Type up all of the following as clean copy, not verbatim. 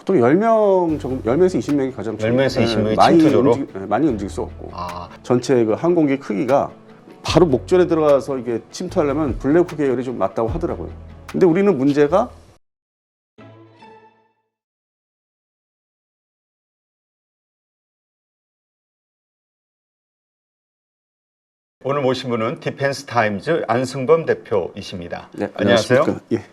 보통 10명 정도, 10명에서 20명이 가장 10명에서 20명이 많이 침투조로? 많이 움직일 수 없고 아, 전체 그 항공기 크기가 바로 목전에 들어가서 이게 침투하려면 블랙호크 계열이 좀 맞다고 하더라고요. 근데 우리는 문제가 오늘 모신 분은 디펜스 타임즈 안승범 대표이십니다. 네, 안녕하세요. 안녕하십니까? 예.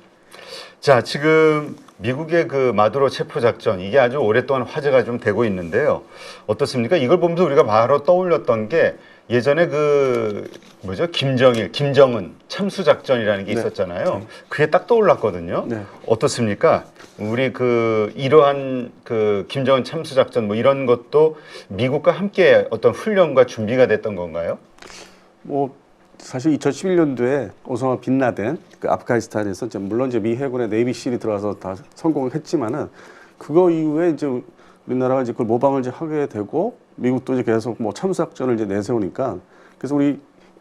자, 지금 미국의 그 마두로 체포 작전 이게 아주 오랫동안 화제가 좀 되고 있는데요. 어떻습니까? 이걸 보면서 우리가 바로 떠올렸던 게 예전에 그 뭐죠? 김정은 참수 작전이라는 게 네. 있었잖아요. 그게 딱 떠올랐거든요. 네. 어떻습니까? 우리 그 이러한 그 김정은 참수 작전 뭐 이런 것도 미국과 함께 어떤 훈련과 준비가 됐던 건가요? 뭐 사실 2011년도에 오사마 빈 라덴 그 아프가니스탄에서 이제 물론 이제 미 해군의 네이비실이 들어와서 다 성공을 했지만은 그거 이후에 이제 우리나라가 이제 그걸 모방을 이제 하게 되고 미국도 이제 계속 뭐 참수작전을 이제 내세우니까 그래서 우리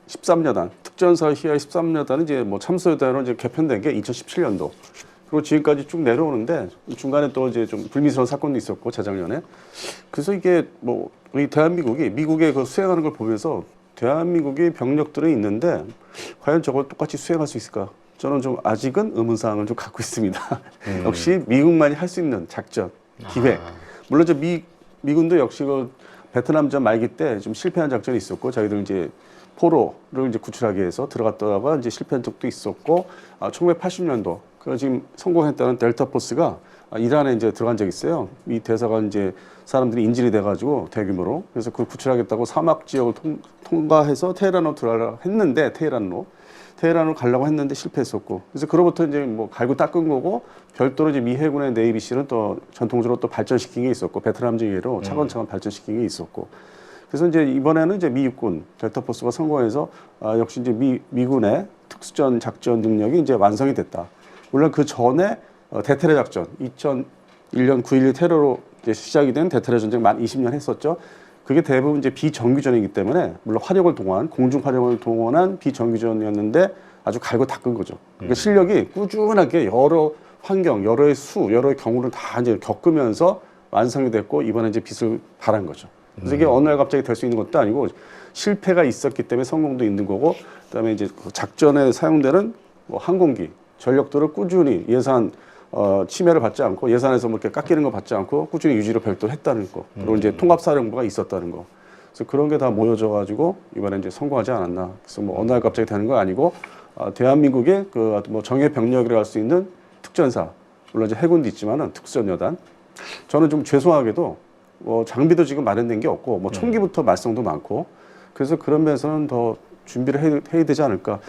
13여단 특전사 히아의 13여단은 이제 뭐 참수여단으로 이제 개편된 게 2017년도 그리고 지금까지 쭉 내려오는데 중간에 또 이제 좀 불미스러운 사건도 있었고 재작년에 그래서 이게 뭐 우리 대한민국이 미국의 그 수행하는 걸 보면서 대한민국의 병력들은 있는데 과연 저걸 똑같이 수행할 수 있을까? 저는 좀 아직은 의문사항을 좀 갖고 있습니다. 역시 미국만이 할 수 있는 작전, 기획. 물론 이제 미군도 역시 그 베트남전 말기 때 좀 실패한 작전이 있었고 자기들 이제 포로를 이제 구출하기 위해서 들어갔다가 이제 실패한 적도 있었고 1980년도 그 지금 성공했다는 델타 포스가 이란에 이제 들어간 적이 있어요. 이 대사가 이제 사람들이 인질이 돼가지고 대규모로 그래서 그걸 구출하겠다고 사막 지역을 통과해서 테헤란으로 들어가려 했는데 테헤란으로 가려고 했는데 실패했었고 그래서 그로부터 이제 뭐 갈고 닦은 거고 별도로 이제 미 해군의 네이비실은 또 전통적으로 또 발전시킨 게 있었고 베트남전 이후로 차근차근 발전시킨 게 있었고 그래서 이제 이번에는 이제 미 육군 델타 포스가 성공해서 역시 이제 미군의 특수전 작전 능력이 이제 완성이 됐다. 물론 그 전에 대테러 작전 2001년 9.11 테러로 이제 시작이 된 대테러 전쟁 만 20년 했었죠. 그게 대부분 이제 비정규전이기 때문에 물론 화력을 동원, 공중 화력을 동원한 비정규전이었는데 아주 갈고 닦은 거죠. 그러니까 실력이 꾸준하게 여러 환경, 여러의 수, 여러의 경우를 다 이제 겪으면서 완성이 됐고 이번에 이제 빛을 발한 거죠. 그래서 이게 어느 날 갑자기 될 수 있는 것도 아니고 실패가 있었기 때문에 성공도 있는 거고 그다음에 이제 작전에 사용되는 뭐 항공기, 전력들을 꾸준히 예산 침해를 받지 않고 예산에서 뭐 이렇게 깎이는 거 받지 않고 꾸준히 유지를 별도로 했다는 거 그리고 이제 통합사령부가 있었다는 거 그래서 그런 게 다 모여져 가지고 이번에 이제 성공하지 않았나 그래서 뭐 어느 날 갑자기 되는 거 아니고 대한민국의 그 뭐 정예 병력이라 할 수 있는 특전사 물론 이제 해군도 있지만은 특수전여단 저는 좀 죄송하게도 장비도 지금 마련된 게 없고 뭐 총기부터 말썽도 많고 그래서 그런 면에서는 더 준비를 해야 되지 않을까.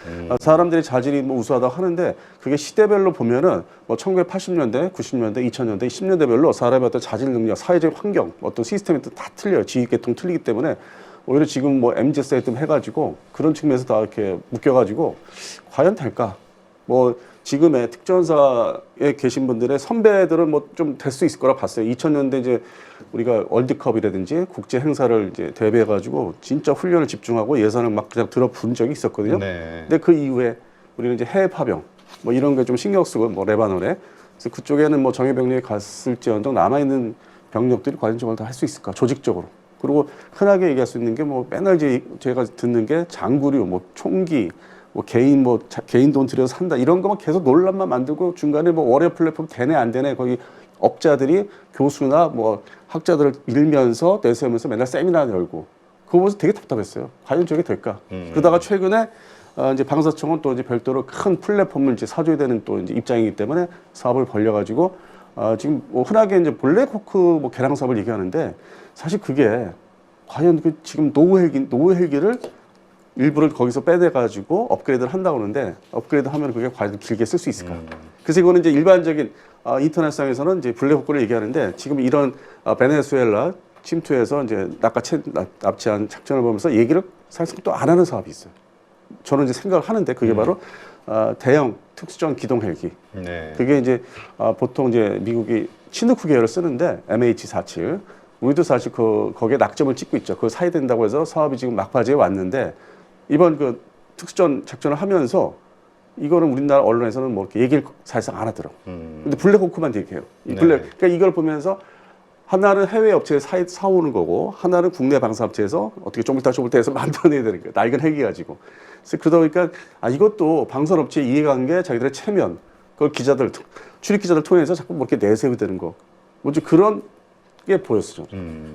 사람들이 자질이 뭐 우수하다고 하는데 그게 시대별로 보면은 뭐 1980년대, 90년대, 2000년대, 10년대별로 사람의 어떤 자질 능력, 사회적 환경, 어떤 시스템이 다 틀려요. 지휘계통 틀리기 때문에 오히려 지금 뭐 MZ 세대 해가지고 그런 측면에서 다 이렇게 묶여가지고 과연 될까? 뭐 지금의 특전사에 계신 분들의 선배들은 뭐 좀 될 수 있을 거라 봤어요. 2000년대 이제 우리가 월드컵이라든지 국제 행사를 이제 대비해가지고 진짜 훈련을 집중하고 예산을 막 그냥 들어본 적이 있었거든요. 네. 근데 그 이후에 우리는 이제 해외 파병 뭐 이런 게 좀 신경 쓰고 뭐 레바논에 그래서 그쪽에는 뭐 정예 병력이 갔을지언정 남아 있는 병력들이 과연 저걸 다 할 수 있을까 조직적으로. 그리고 흔하게 얘기할 수 있는 게 뭐 맨날 제가 듣는 게 장구류, 뭐 총기. 뭐 개인 돈 들여서 산다 이런 거만 계속 논란만 만들고 중간에 뭐 월요 플랫폼 되네 안 되네 거기 업자들이 교수나 뭐 학자들을 밀면서 내세우면서 맨날 세미나 열고 그거 보면서 되게 답답했어요. 과연 저게 될까? 그러다가 최근에 이제 방사청은 또 이제 별도로 큰 플랫폼을 이제 사줘야 되는 또 이제 입장이기 때문에 사업을 벌려가지고 지금 뭐 흔하게 이제 블랙호크 뭐 개량 사업을 얘기하는데 사실 그게 과연 그 지금 노후 헬기를 일부를 거기서 빼내가지고 업그레이드를 한다고 하는데 업그레이드 하면 그게 과연 길게 쓸 수 있을까? 그래서 이거는 이제 일반적인 인터넷상에서는 이제 블랙호크를 얘기하는데 지금 이런 베네수엘라 침투해서 이제 납치한 작전을 보면서 얘기를 사실 또 안 하는 사업이 있어요. 저는 이제 생각을 하는데 그게 바로 대형 특수전 기동 헬기. 네. 그게 이제 보통 이제 미국이 치누크 계열을 쓰는데 MH47. 우리도 사실 거기에 낙점을 찍고 있죠. 그걸 사야 된다고 해서 사업이 지금 막바지에 왔는데 이번 그 특수전 작전을 하면서 이거는 우리나라 언론에서는 뭐 이렇게 얘기를 사실상 안 하더라고. 근데 블랙호크만 얘기해요. 이 네. 그러니까 이걸 보면서 하나는 해외 업체에 사오는 거고 하나는 국내 방사업체에서 어떻게 쪼물딱쪼물딱 해서 만들어내야 되는 거예요. 낡은 핵이 가지고. 그래서 그러다 보니까 이것도 방산업체 이해관계 자기들의 체면 그걸 기자들 출입 기자들 통해서 자꾸 뭐 이렇게 내세우되는 거. 뭐지 그런 게 보였어요.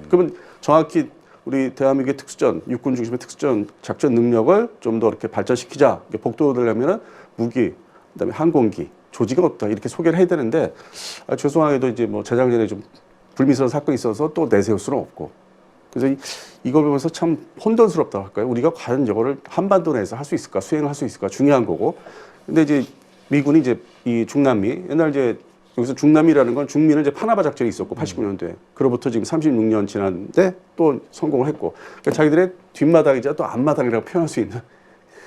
그러면 정확히 우리 대한민국의 특수전 육군 중심의 특수전 작전 능력을 좀 더 이렇게 발전시키자 이렇게 복도되려면은 무기 그다음에 항공기 조직은 없다 이렇게 소개를 해야 되는데 죄송하게도 이제 뭐 재작년에 좀 불미스러운 사건이 있어서 또 내세울 수는 없고 그래서 이걸 보면서 참 혼돈스럽다고 할까요? 우리가 과연 이거를 한반도 내에서 할 수 있을까 수행을 할 수 있을까 중요한 거고 근데 이제 미군이 이제 이 중남미 옛날 이제 여기서 중남미라는 건 중미는 이제 파나마 작전이 있었고 89년도에 그로부터 지금 36년 지났는데 또 성공을 했고 그러니까 자기들의 뒷마당이자 또 앞마당이라고 표현할 수 있는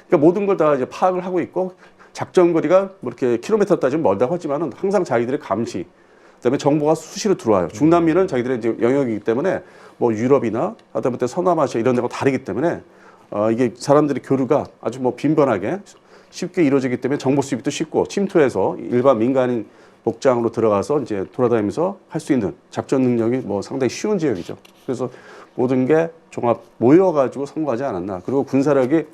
그러니까 모든 걸 다 이제 파악을 하고 있고 작전 거리가 뭐 이렇게 킬로미터 따지면 멀다고 하지만은 항상 자기들의 감시 그다음에 정보가 수시로 들어와요. 중남미는 자기들의 이제 영역이기 때문에 뭐 유럽이나 하다못해 서남아시아 이런 데가 다르기 때문에 이게 사람들의 교류가 아주 뭐 빈번하게 쉽게 이루어지기 때문에 정보 수집도 쉽고 침투해서 일반 민간인 복장으로 들어가서 이제 돌아다니면서 할 수 있는 작전 능력이 뭐 상당히 쉬운 지역이죠. 그래서 모든 게 종합 모여가지고 성공하지 않았나. 그리고 군사력이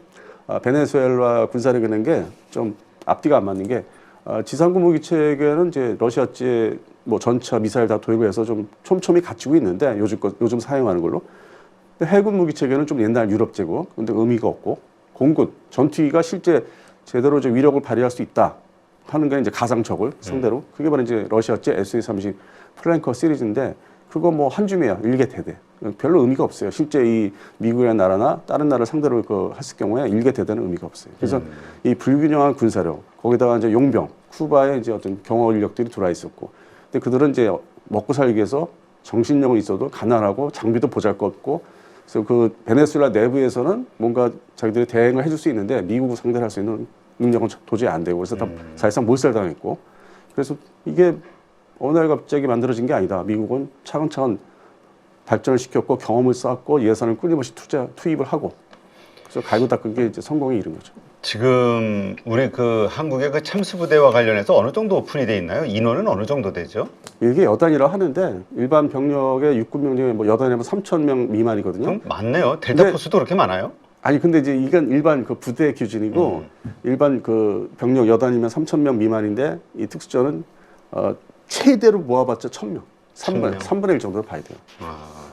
베네수엘라 군사력이라는 게 좀 앞뒤가 안 맞는 게 지상군 무기 체계는 이제 러시아제 뭐 전차 미사일 다 도입을 해서 좀 촘촘히 갖추고 있는데 요즘 사용하는 걸로. 근데 해군 무기 체계는 좀 옛날 유럽제고 근데 의미가 없고 공군 전투기가 실제 제대로 이제 위력을 발휘할 수 있다. 하는 게 이제 가상적을 상대로 그게 바로 이제 러시아제 SU-30 플랭커 시리즈인데 그거 뭐 한 줌이야 일개 대대 별로 의미가 없어요. 실제 이 미국이라는 나라나 다른 나라를 상대로 했을 경우에 일개 대대는 의미가 없어요. 그래서 이 불균형한 군사력 거기다가 이제 용병 쿠바의 이제 어떤 경호 인력들이 들어와 있었고 근데 그들은 이제 먹고 살기 위해서 정신력은 있어도 가난하고 장비도 보잘것없고 그래서 그 베네수엘라 내부에서는 뭔가 자기들이 대응을 해줄 수 있는데 미국을 상대할 수 있는 능력은 도저히 안 되고 그래서 다 사실상 몰살당했고 그래서 이게 어느 날 갑자기 만들어진 게 아니다. 미국은 차근차근 발전을 시켰고 경험을 쌓았고 예산을 끊임없이 투입을 하고 그래서 갈고 닦은 게 이제 성공에 이른 거죠. 지금 우리 그 한국의 그 참수부대와 관련해서 어느 정도 오픈이 돼 있나요? 인원은 어느 정도 되죠? 이게 여단이라 하는데 일반 병력의 육군 병력의 뭐 여단이면 3,000명 미만이거든요. 그럼 많네요. 델타 포스도 그렇게 많아요? 아니 근데 이제 이건 일반 그 부대 기준이고 일반 그 병력 여단이면 3,000명 미만인데 이 특수전은 최대로 모아봤자 1,000명, 3분의 1 정도로 봐야 돼요.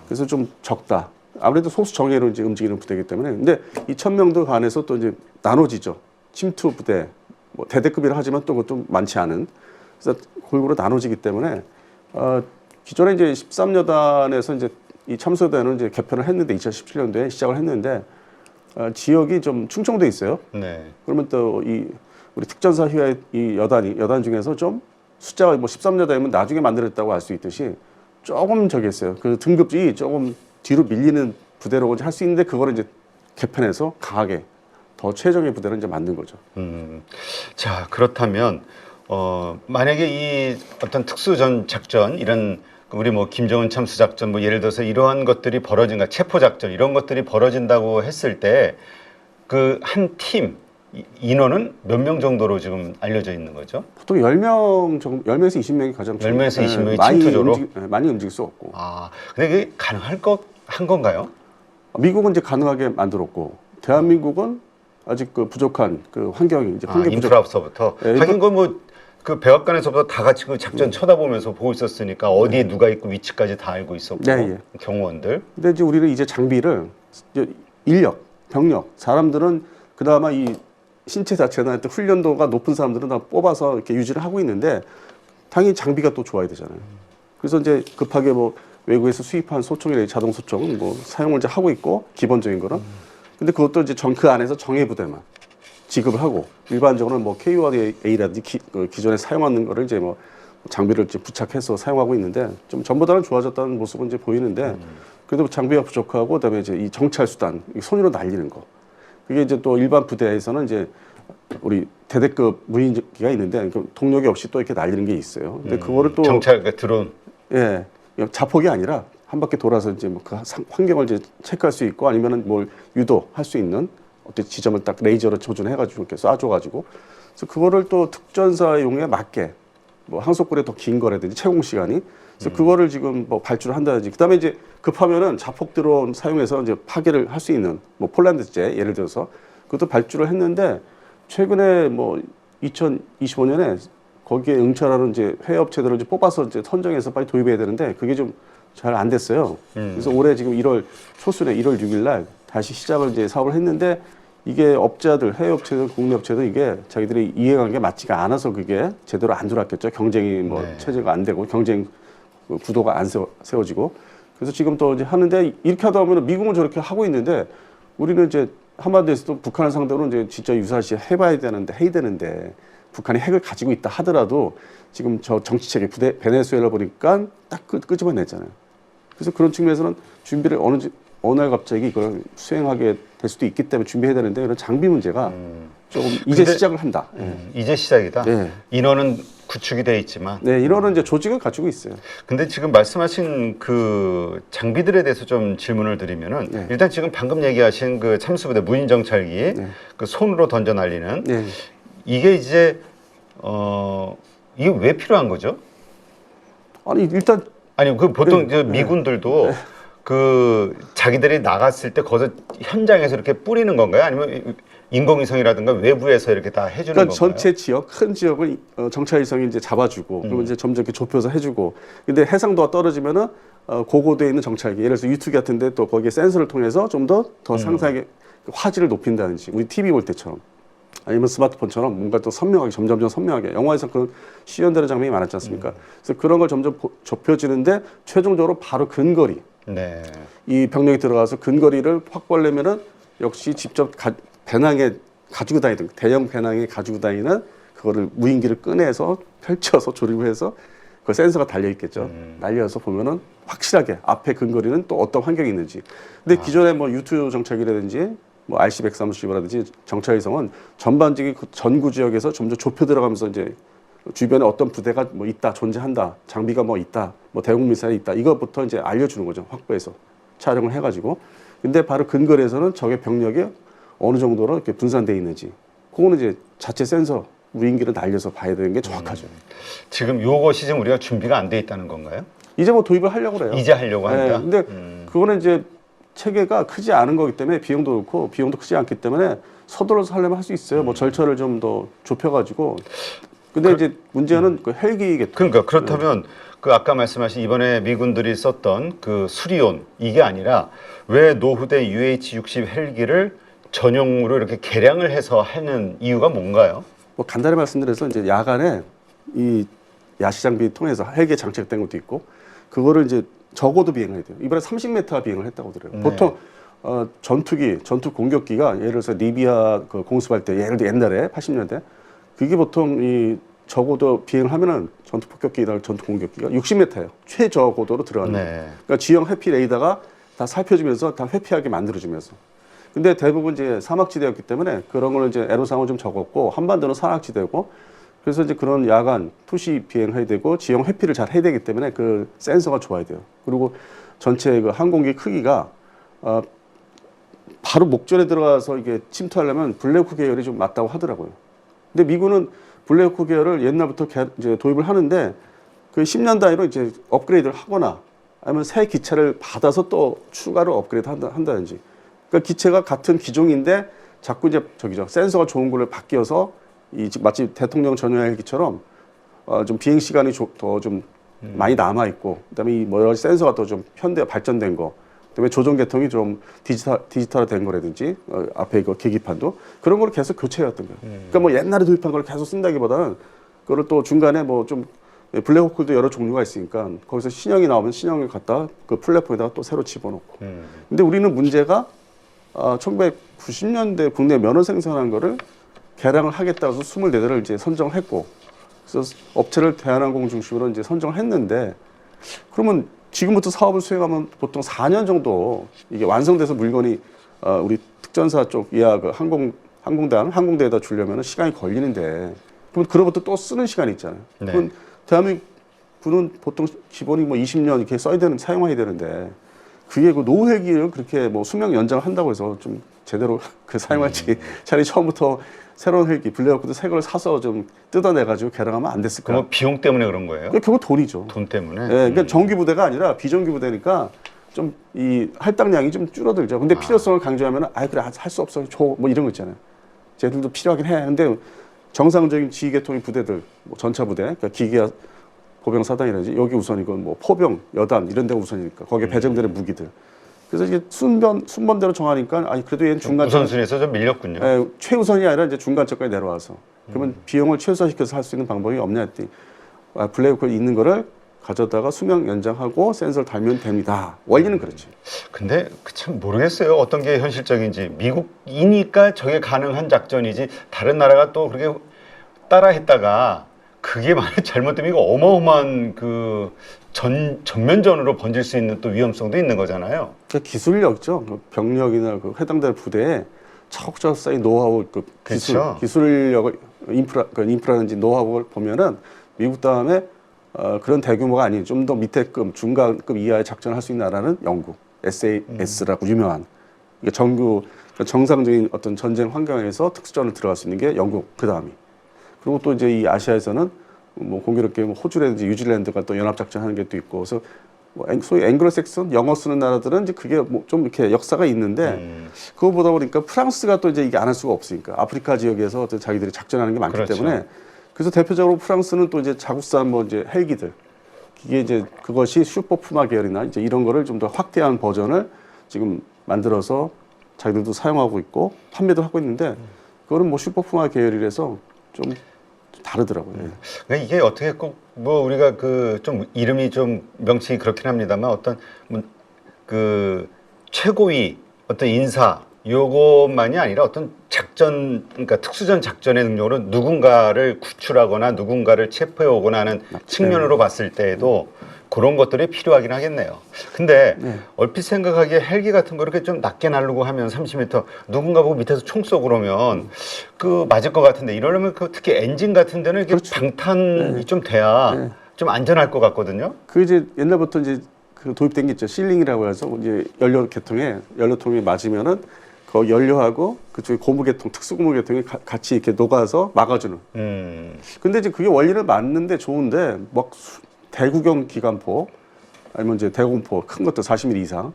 그래서 좀 적다. 아무래도 소수 정예로 이제 움직이는 부대이기 때문에 근데 이 1,000명도 안에서 또 이제 나눠지죠. 침투 부대, 뭐 대대급이라 하지만 또 그것도 많지 않은. 그래서 골고루 나눠지기 때문에 기존에 이제 13여단에서 이제 이 참수대는 이제 개편을 했는데 2017년도에 시작을 했는데. 지역이 좀 충청도에 있어요. 네. 그러면 또 이 우리 특전사 휴의 이 여단 중에서 좀 숫자가 뭐 13여단이면 나중에 만들었다고 알 수 있듯이 조금 저기 했어요. 그 등급이 조금 뒤로 밀리는 부대로 할 수 있는데 그거를 이제 개편해서 강하게 더 최정의 부대를 이제 만든 거죠. 자 그렇다면 만약에 이 어떤 특수전 작전 이런 우리 뭐 김정은 참수 작전 뭐 예를 들어서 이러한 것들이 벌어진가 체포 작전 이런 것들이 벌어진다고 했을 때 그 한 팀 인원은 몇 명 정도로 지금 알려져 있는 거죠? 보통 10명 정도 10명에서 20명이 가장 10명에서 20명이 침투조로 많이 움직일 수 없고. 근데 그게 가능할 한 건가요? 미국은 이제 가능하게 만들었고 대한민국은 아직 그 부족한 그 환경이 이제 인프라부터 하긴 그 백악관에서부터 다 같이 그 작전 쳐다보면서 보고 있었으니까 어디에 누가 있고 위치까지 다 알고 있었고 경호원들. 근데 이제 우리는 이제 장비를 이제 인력, 병력, 사람들은 그나마 이 신체 자체나 훈련도가 높은 사람들은 다 뽑아서 이렇게 유지를 하고 있는데 당연히 장비가 또 좋아야 되잖아요. 그래서 이제 급하게 뭐 외국에서 수입한 소총이나 자동 소총 뭐 사용을 이제 하고 있고 기본적인 거는. 근데 그것도 이제 그 안에서 정예 부대만 지급을 하고 일반적으로는 뭐 KUA라든지 기존에 사용하는 거를 이제 뭐 장비를 이제 부착해서 사용하고 있는데 좀 전보다는 좋아졌다는 모습은 이제 보이는데 그래도 장비가 부족하고 그다음에 이제 이 정찰 수단 손으로 날리는 거 그게 이제 또 일반 부대에서는 이제 우리 대대급 무인기가 있는데 동력이 없이 또 이렇게 날리는 게 있어요. 근데 그거를 또 정찰 드론 자폭이 아니라 한 바퀴 돌아서 이제 뭐 그 환경을 이제 체크할 수 있고 아니면은 뭘 유도할 수 있는 어떤 지점을 딱 레이저로 조준해가지고 이렇게 쏴줘가지고 그래서 그거를 또 특전사용에 맞게 뭐 항속거리 더 긴 거라든지 채공 시간이 그래서 그거를 지금 뭐 발주를 한다든지 그다음에 이제 급하면은 자폭 드론 사용해서 이제 파괴를 할 수 있는 뭐 폴란드제 예를 들어서 그것도 발주를 했는데 최근에 뭐 2025년에 거기에 응찰하는 이제 회업체들을 이제 뽑아서 이제 선정해서 빨리 도입해야 되는데 그게 좀 잘 안 됐어요. 그래서 올해 지금 1월 초순에 1월 6일 날 다시 시작을 이제 사업을 했는데 이게 업자들, 해외 업체들, 국내 업체들 이게 자기들이 이해관계 맞지가 않아서 그게 제대로 안 돌았겠죠. 경쟁이 뭐 네. 체제가 안 되고 경쟁 구도가 안 세워지고 그래서 지금 또 이제 하는데 이렇게 하다 보면 미국은 저렇게 하고 있는데 우리는 이제 한반도에서도 북한을 상대로 이제 진짜 유사시 해야 되는데 북한이 핵을 가지고 있다 하더라도 지금 저 정치체계 베네수엘라 보니까 딱 끄집어냈잖아요. 그래서 그런 측면에서는 준비를 어느 날 갑자기 이걸 수행하게 될 수도 있기 때문에 준비해야 되는데 이런 장비 문제가 조금 이제 근데- 시작을 한다. 이제 시작이다. 네. 인원은 구축이 돼 있지만. 네, 이런 이제 조직을 갖추고 있어요. 근데 지금 말씀하신 그 장비들에 대해서 좀 질문을 드리면은 네. 일단 지금 방금 얘기하신 그 참수부대 무인 정찰기 네. 그 손으로 던져 날리는 네. 이게 이제 이게 왜 필요한 거죠? 아니 일단 아니 그 보통 네. 이제 미군들도 그 자기들이 나갔을 때 거기서 현장에서 이렇게 뿌리는 건가요? 아니면 인공위성이라든가 외부에서 이렇게 다 해주는 그러니까 건가요? 전체 지역 큰 지역을 정찰위성이 이제 잡아주고 그리고 이제 점점 이렇게 좁혀서 해주고 근데 해상도가 떨어지면은 고고도에 있는 정찰기 예를 들어서 유튜브 같은데 또 거기에 센서를 통해서 좀 더 상세하게 화질을 높인다든지 우리 TV 볼 때처럼 아니면 스마트폰처럼 뭔가 또 선명하게 점점 선명하게 영화에서 그런 시연되는 장면이 많았지 않습니까? 그래서 그런 걸 점점 좁혀지는데 최종적으로 바로 근거리 네. 이 병력이 들어가서 근거리를 확보하려면은 역시 직접 배낭에 가지고 다니는 대형 배낭에 가지고 다니는 그거를 무인기를 꺼내서 펼쳐서 조립을 해서 그 센서가 달려 있겠죠. 날려서 보면은 확실하게 앞에 근거리는 또 어떤 환경이 있는지. 근데 기존에 뭐 유투 정찰기라든지 뭐 RC-130라든지 정찰위성은 전반적인 그 전구 지역에서 점점 좁혀 들어가면서 이제 주변에 어떤 부대가 뭐 있다, 존재한다, 장비가 뭐 있다, 뭐 대공 미사일이 있다, 이것부터 이제 알려주는 거죠. 확보해서 촬영을 해가지고. 근데 바로 근거리에서는 적의 병력이 어느 정도로 이렇게 분산돼 있는지, 그거는 이제 자체 센서 무인기를 날려서 봐야 되는 게 정확하죠. 지금 요것이 지금 우리가 준비가 안 돼 있다는 건가요? 이제 뭐 도입을 하려고 그래요. 이제 하려고 한다. 네, 근데 그거는 이제 체계가 크지 않은 거기 때문에 비용도 그렇고 비용도 크지 않기 때문에 서둘러서 하려면 할 수 있어요. 뭐 절차를 좀 더 좁혀가지고. 근데 이제 문제는 그 헬기겠죠. 그러니까 그렇다면 그 아까 말씀하신 이번에 미군들이 썼던 그 수리온 이게 아니라 왜 노후대 UH-60 헬기를 전용으로 이렇게 개량을 해서 하는 이유가 뭔가요? 뭐 간단히 말씀드려서 이제 야간에 이 야시 장비 통해서 헬기에 장착된 것도 있고 그거를 이제 적어도 비행해야 돼요. 이번에 30m 비행을 했다고 들어요. 네. 보통 전투 공격기가 예를 들어서 리비아 그 공습할 때 예를 들어 옛날에 80년대 그게 보통 이 저고도 비행을 하면은 전투 폭격기나 전투 공격기가 60m예요. 최저고도로 들어가는 거예요. 네. 그러니까 지형 회피 레이더가 다 살펴주면서 다 회피하게 만들어주면서. 근데 대부분 이제 사막지대였기 때문에 그런 거는 이제 애로사항은 좀 적었고 한반도는 산악지대고 그래서 이제 그런 야간 투시 비행해야 되고 지형 회피를 잘 해야 되기 때문에 그 센서가 좋아야 돼요. 그리고 전체 그 항공기 크기가 바로 목전에 들어가서 이게 침투하려면 블랙호크 계열이 좀 맞다고 하더라고요. 근데 미군은 블랙호크 계열을 옛날부터 이제 도입을 하는데 그 10년 단위로 이제 업그레이드를 하거나 아니면 새 기체를 받아서 또 추가로 업그레이드 한다든지. 그러니까 기체가 같은 기종인데 자꾸 이제 센서가 좋은 걸로 바뀌어서 마치 대통령 전용 헬기처럼 좀 비행 시간이 더 좀 많이 남아 있고 그다음에 이 여러 가지 센서가 더 좀 현대 발전된 거. 그다음에 조종 계통이 좀 디지털화된 거라든지 앞에 이거 계기판도 그런 걸 계속 교체해왔던 거예요. 그러니까 뭐 옛날에 도입한 걸 계속 쓴다기보다는 그걸 또 중간에 뭐 좀 블랙호크도 여러 종류가 있으니까 거기서 신형이 나오면 신형을 갖다 그 플랫폼에다가 또 새로 집어넣고. 근데 우리는 문제가 1990년대 국내 면허 생산한 거를 개량을 하겠다고 해서 24대를 이제 선정했고 그래서 업체를 대한항공 중심으로 이제 선정을 했는데 그러면 지금부터 사업을 수행하면 보통 4년 정도 이게 완성돼서 물건이 우리 특전사 쪽 이하 그 항공대에다 주려면 시간이 걸리는데 그럼 그런 것도 또 쓰는 시간이 있잖아요. 네. 그럼 대한민국 군은 보통 기본이 뭐 20년 이렇게 사용해야 되는데 그게 그 노후 헬기를 그렇게 뭐 수명 연장을 한다고 해서 좀 제대로 그 사용할지 차라리 처음부터 새로운 헬기 블랙호크도 새 걸 사서 좀 뜯어내가지고 개량하면 안 됐을까? 그럼 비용 때문에 그런 거예요? 그게 결국 돈이죠. 돈 때문에? 예, 그러니까 정규 부대가 아니라 비정규 부대니까 좀 이 할당량이 좀 줄어들죠. 근데 필요성을 강조하면 그래 할 수 없어 줘 뭐 이런 거 있잖아요. 쟤들도 필요하긴 해. 근데 정상적인 지휘계통의 부대들, 뭐 전차 부대, 그러니까 기계화 보병 사단이라든지 여기 우선이고 뭐 포병, 여단 이런 데가 우선이니까 거기에 배정되는 무기들. 그래서 이게 순번대로 정하니까 그래도 얘는 중간 우선순위에서 좀 밀렸군요. 최우선이 아니라 이제 중간점까지 내려와서 그러면 비용을 최소화시켜서 할 수 있는 방법이 없냐 했더니 블랙호크 있는 거를 가져다가 수명 연장하고 센서를 달면 됩니다. 원리는 그렇지. 근데 참 모르겠어요. 어떤 게 현실적인지. 미국이니까 저게 가능한 작전이지 다른 나라가 또 그렇게 따라했다가 그게 만약 잘못되면 이거 어마어마한 그 전면전으로 번질 수 있는 또 위험성도 있는 거잖아요. 그 기술력죠. 그 병력이나 그 해당되는 부대에 차곡차곡 쌓인 노하우, 그 그렇죠. 기술력을 인프라든지 노하우를 보면은 미국 다음에 그런 대규모가 아닌 좀 더 밑에급, 중간급 이하의 작전을 할 수 있는 나라는 영국, SAS라고 유명한 이게 정상적인 어떤 전쟁 환경에서 특수전을 들어갈 수 있는 게 영국 그 다음이. 그리고 또 이제 이 아시아에서는 뭐 공교롭게 뭐 호주라든지 뉴질랜드가 또 연합작전하는 게 또 있고, 그래서 뭐 소위 앵글로색슨 영어 쓰는 나라들은 이제 그게 뭐 좀 이렇게 역사가 있는데 그거 보다 보니까 프랑스가 또 이제 이게 안 할 수가 없으니까 아프리카 지역에서 또 자기들이 작전하는 게 많기 그렇죠. 때문에 그래서 대표적으로 프랑스는 또 이제 자국산 뭐 이제 헬기들 이게 이제 그것이 슈퍼푸마 계열이나 이제 이런 거를 좀 더 확대한 버전을 지금 만들어서 자기들도 사용하고 있고 판매도 하고 있는데 그거는 뭐 슈퍼푸마 계열이라서 좀 다르더라고요. 그러니까 이게 어떻게 꼭 뭐 우리가 그 좀 이름이 좀 명칭이 그렇긴 합니다만 어떤 그 최고위 어떤 인사 요것만이 아니라 어떤 작전, 그러니까 특수전 작전의 능력으로 누군가를 구출하거나 누군가를 체포해 오거나 하는 측면으로 봤을 때에도 그런 것들이 필요하긴 하겠네요. 근데 얼핏 생각하기에 헬기 같은 거 이렇게 좀 낮게 날르고 하면 30m 누군가 보고 밑에서 총 쏘고 그러면 그 맞을 것 같은데 이러려면 그 특히 엔진 같은 데는 이렇게 그렇죠. 방탄이 좀 돼야 좀 안전할 것 같거든요. 그 이제 옛날부터 이제 그 도입된 게 있죠. 실링이라고 해서 이제 연료통에 맞으면은 그 연료하고 그쪽에 고무계통, 특수고무계통이 같이 이렇게 녹아서 막아주는. 근데 이제 그게 원리는 맞는데 좋은데 막 대구경 기관포 아니면 이제 대공포 큰 것도 40mm 이상,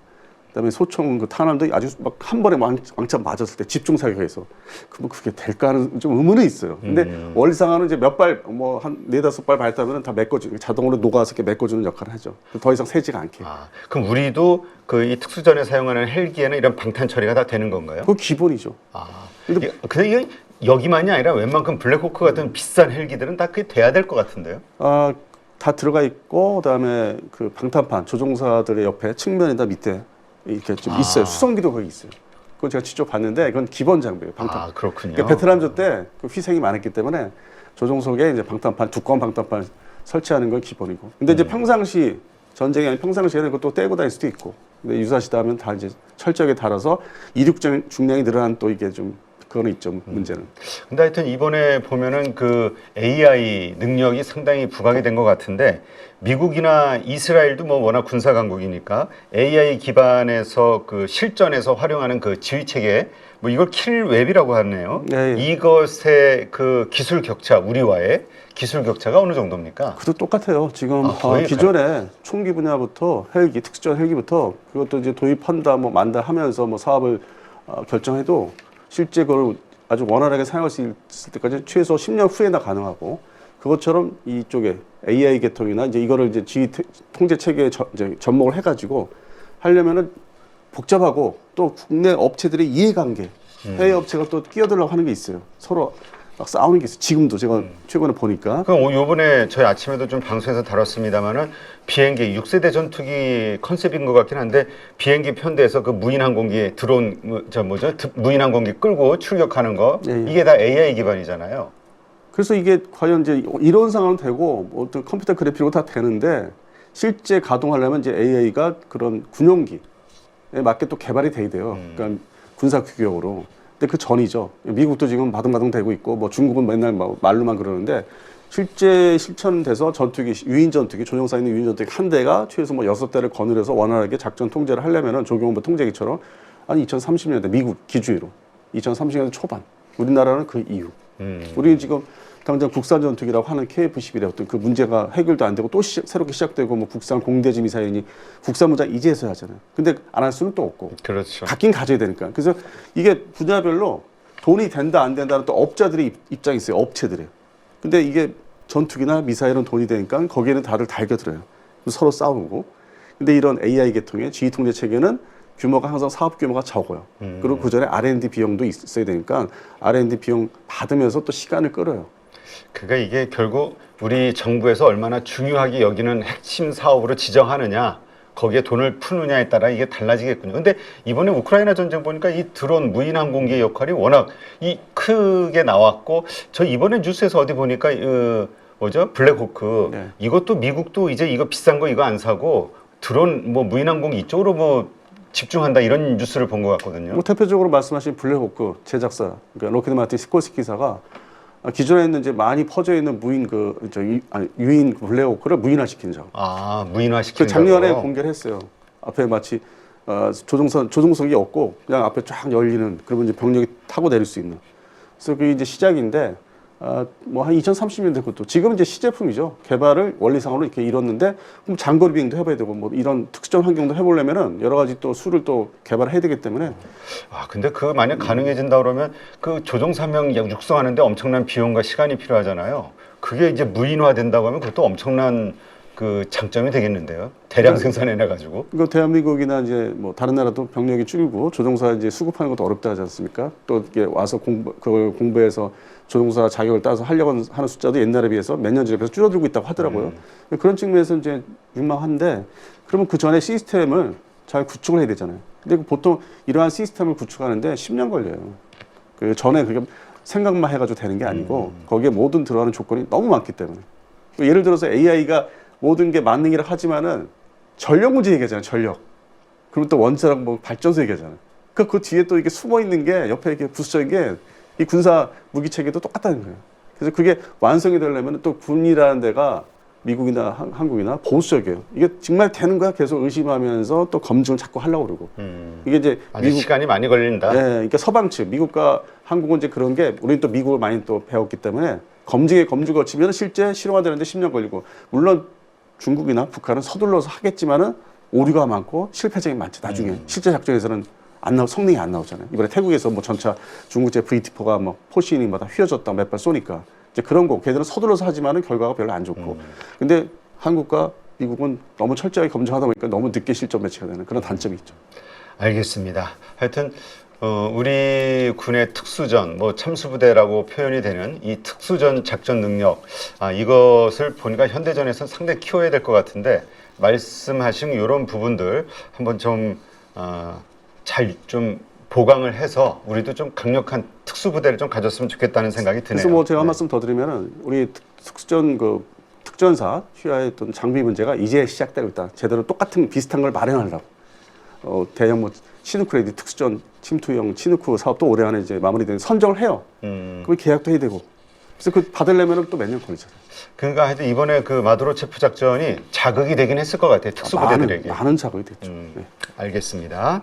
그다음에 소총 그 탄환도 아주 막 한 번에 왕창 맞았을 때 집중 사격해서 그럼 그게 될까는 좀 의문은 있어요. 근데 원리상으로는 이제 몇 발 뭐 한 4-5발 발사하면 다 메꿔주는 자동으로 녹아서 이렇게 메꿔주는 역할을 하죠. 더 이상 새지가 않게. 그럼 우리도 그 이 특수전에 사용하는 헬기에는 이런 방탄 처리가 다 되는 건가요? 그거 기본이죠. 근데 이게 여기만이 아니라 웬만큼 블랙호크 같은 비싼 헬기들은 다 그게 돼야 될 것 같은데요? 다 들어가 있고 그다음에 그 방탄판 조종사들의 옆에 측면에다 밑에 이렇게 좀 있어요. 수송기도 거기 있어요. 그거 제가 직접 봤는데 이건 기본 장비예요. 방탄. 그렇군요. 그러니까 베트남전 때 그 희생이 많았기 때문에 조종석에 이제 방탄판 두꺼운 방탄판 설치하는 건 기본이고. 근데 이제 평상시 전쟁이 아닌 평상시에는 그것도 떼고 다닐 수도 있고. 근데 유사시다 하면 다 이제 철저하게 달아서 이륙 중량이 늘어난 또 이게 좀 그거는 있죠, 문제는. 근데 하여튼 이번에 보면은 그 AI 능력이 상당히 부각이 된 것 같은데 미국이나 이스라엘도 뭐 워낙 군사 강국이니까 AI 기반에서 그 실전에서 활용하는 그 지휘 체계 뭐 이걸 킬웹이라고 하네요. 네. 이것의 그 기술 격차 우리와의 기술 격차가 어느 정도입니까? 그것도 똑같아요. 지금 거의 기존에 총기 분야부터 헬기, 특수전 헬기부터 그것도 이제 도입한다, 뭐 만다 하면서 뭐 사업을 결정해도 실제 그걸 아주 원활하게 사용할 수 있을 때까지 최소 10년 후에나 가능하고 그것처럼 이쪽에 AI 계통이나 이제 이거를 이제 지휘 통제 체계에 이제 접목을 해가지고 하려면은 복잡하고 또 국내 업체들의 이해관계, 해외 업체가 또 끼어들려고 하는 게 있어요. 서로 막 싸우는 게 있어요. 지금도 제가 최근에 보니까. 그럼 요번에 저희 아침에도 좀 방송에서 다뤘습니다만은 비행기 6세대 전투기 컨셉인 것 같긴 한데 비행기 편대에서 그 무인항공기 드론 무인항공기 끌고 출격하는 거 이게 다 AI 기반이잖아요. 그래서 이게 과연 이제 이론상은 되고 뭐 어떤 컴퓨터 그래픽으로 다 되는데 실제 가동하려면 이제 AI가 그런 군용기에 맞게 또 개발이 돼야 돼요. 그러니까 군사 규격으로. 근데 그 전이죠. 미국도 지금 바둥바둥 되고 있고 뭐 중국은 맨날 뭐 말로만 그러는데 실제 실천돼서 전투기, 유인 전투기, 조종사 있는 유인 전투기 한 대가 최소 뭐 6대를 거느려서 원활하게 작전 통제를 하려면은 조경호 통제기처럼 아니 2030년대 미국 기주의로 2030년대 초반 우리나라는 그 이후 우리는 지금 당장 국산 전투기라고 하는 KF-11의 어떤 그 문제가 해결도 안 되고 또 새롭게 시작되고 뭐 국산 공대지 미사일이 국산 무장 이제서야 하잖아요. 근데 안 할 수는 또 없고. 그렇죠. 갖긴 가져야 되니까. 그래서 이게 분야별로 돈이 된다 안 된다는 또 업자들의 입장이 있어요. 업체들이. 근데 이게 전투기나 미사일은 돈이 되니까 거기에는 다들 달겨들어요. 서로 싸우고. 근데 이런 AI 계통의 지휘 통제 체계는 규모가 항상 사업 규모가 적어요. 그리고 그 전에 R&D 비용도 있어야 되니까 R&D 비용 받으면서 또 시간을 끌어요. 그러니까 이게 결국 우리 정부에서 얼마나 중요하게 여기는 핵심 사업으로 지정하느냐, 거기에 돈을 푸느냐에 따라 이게 달라지겠군요. 근데 이번에 우크라이나 전쟁 보니까 이 드론 무인 항공기의 역할이 워낙 이 크게 나왔고, 저 이번에 뉴스에서 어디 보니까 뭐죠? 블랙호크. 네. 이것도 미국도 이제 이거 비싼 거 이거 안 사고 드론 뭐 무인 항공기 이쪽으로 뭐 집중한다 이런 뉴스를 본 것 같거든요. 뭐 대표적으로 말씀하신 블랙호크 제작사, 그러니까 로키드 마틴 시콜스키사가 기존에는 이제 많이 퍼져 있는 무인 유인 블랙호크를 무인화시킨 작업. 아, 무인화시키는 그 작년에 공개를 했어요. 앞에 마치 조종석이 없고 그냥 앞에 쫙 열리는, 그러면 이제 병력이 타고 내릴 수 있는. 그래서 그게 이제 시작인데 뭐 한 2030년대 그것도 지금은 이제 시제품이죠. 개발을 원리상으로 이렇게 이뤘는데 그럼 장거리 비행도 해봐야 되고 뭐 이런 특정 환경도 해보려면은 여러 가지 또 수를 또 개발해야 되기 때문에. 아, 근데 그 만약 가능해진다 그러면 그 조종사명 육성하는데 엄청난 비용과 시간이 필요하잖아요. 그게 이제 무인화 된다고 하면 그것도 엄청난 그 장점이 되겠는데요. 대량 생산해내 가지고. 이거 대한민국이나 이제 뭐 다른 나라도 병력이 줄고 조종사 이제 수급하는 것도 어렵다 하지 않습니까? 또 이게 와서 그걸 공부해서 조종사 자격을 따서 하려고 하는 숫자도 옛날에 비해서 몇 년 전에 비해서 줄어들고 있다고 하더라고요. 그런 측면에서 이제 유망한데, 그러면 그 전에 시스템을 잘 구축을 해야 되잖아요. 근데 보통 이러한 시스템을 구축하는데 10년 걸려요. 그 전에 그게 생각만 해가지고 되는 게 아니고 거기에 모든 들어가는 조건이 너무 많기 때문에. 예를 들어서 AI가 모든 게 만능이라 하지만은 전력 문제 얘기하잖아요. 전력. 그리고 또 원자력 뭐 발전소 얘기하잖아요. 그 뒤에 또 이게 숨어 있는 게 옆에 이렇게 부수적인 게 이 군사 무기 체계도 똑같다는 거예요. 그래서 그게 완성이 되려면 또 군이라는 데가 미국이나 한국이나 보수적이에요. 이게 정말 되는 거야? 계속 의심하면서 또 검증을 자꾸 하려고 그러고. 이게 이제 미국 시간이 많이 걸린다. 네, 그러니까 서방 측 미국과 한국은 이제 그런 게, 우리는 또 미국을 많이 또 배웠기 때문에 검증에 검증 거치면 실제 실용화되는데 10년 걸리고, 물론 중국이나 북한은 서둘러서 하겠지만은 오류가 많고 실패적이 많죠. 나중에 실제 작전에서는 성능이 안 나오잖아요. 이번에 태국에서 뭐 전차 중국제 VT4가 뭐 포신이 뭐 다 휘어졌다 몇 발 쏘니까 이제 그런 거 걔들은 서둘러서 하지만은 결과가 별로 안 좋고. 근데 한국과 미국은 너무 철저하게 검증하다 보니까 너무 늦게 실전 배치가 되는 그런 단점이 있죠. 알겠습니다. 하여튼 우리 군의 특수전, 뭐 참수부대라고 표현이 되는 이 특수전 작전 능력, 이것을 보니까 현대전에서는 상당히 키워야 될 것 같은데, 말씀하신 이런 부분들 한번 좀 잘 좀 보강을 해서 우리도 좀 강력한 특수부대를 좀 가졌으면 좋겠다는 생각이 드네요. 그래서 뭐 제가 한 말씀 더 드리면은 우리 특수전 특전사 휘하의 어떤 장비 문제가 이제 시작되고 있다. 제대로 똑같은 비슷한 걸 마련하려고. 대형 뭐 치누크 레디 특수전 침투형 치누크 사업도 올해 안에 이제 마무리되는 선정을 해요. 그럼 계약도 해야 되고. 그래서 그 받으려면 또 몇 년 걸리잖아요. 그러니까 하여튼 이번에 그 마두로 체포 작전이 자극이 되긴 했을 것 같아요. 특수부대들에게. 많은 자극이 됐죠. 알겠습니다.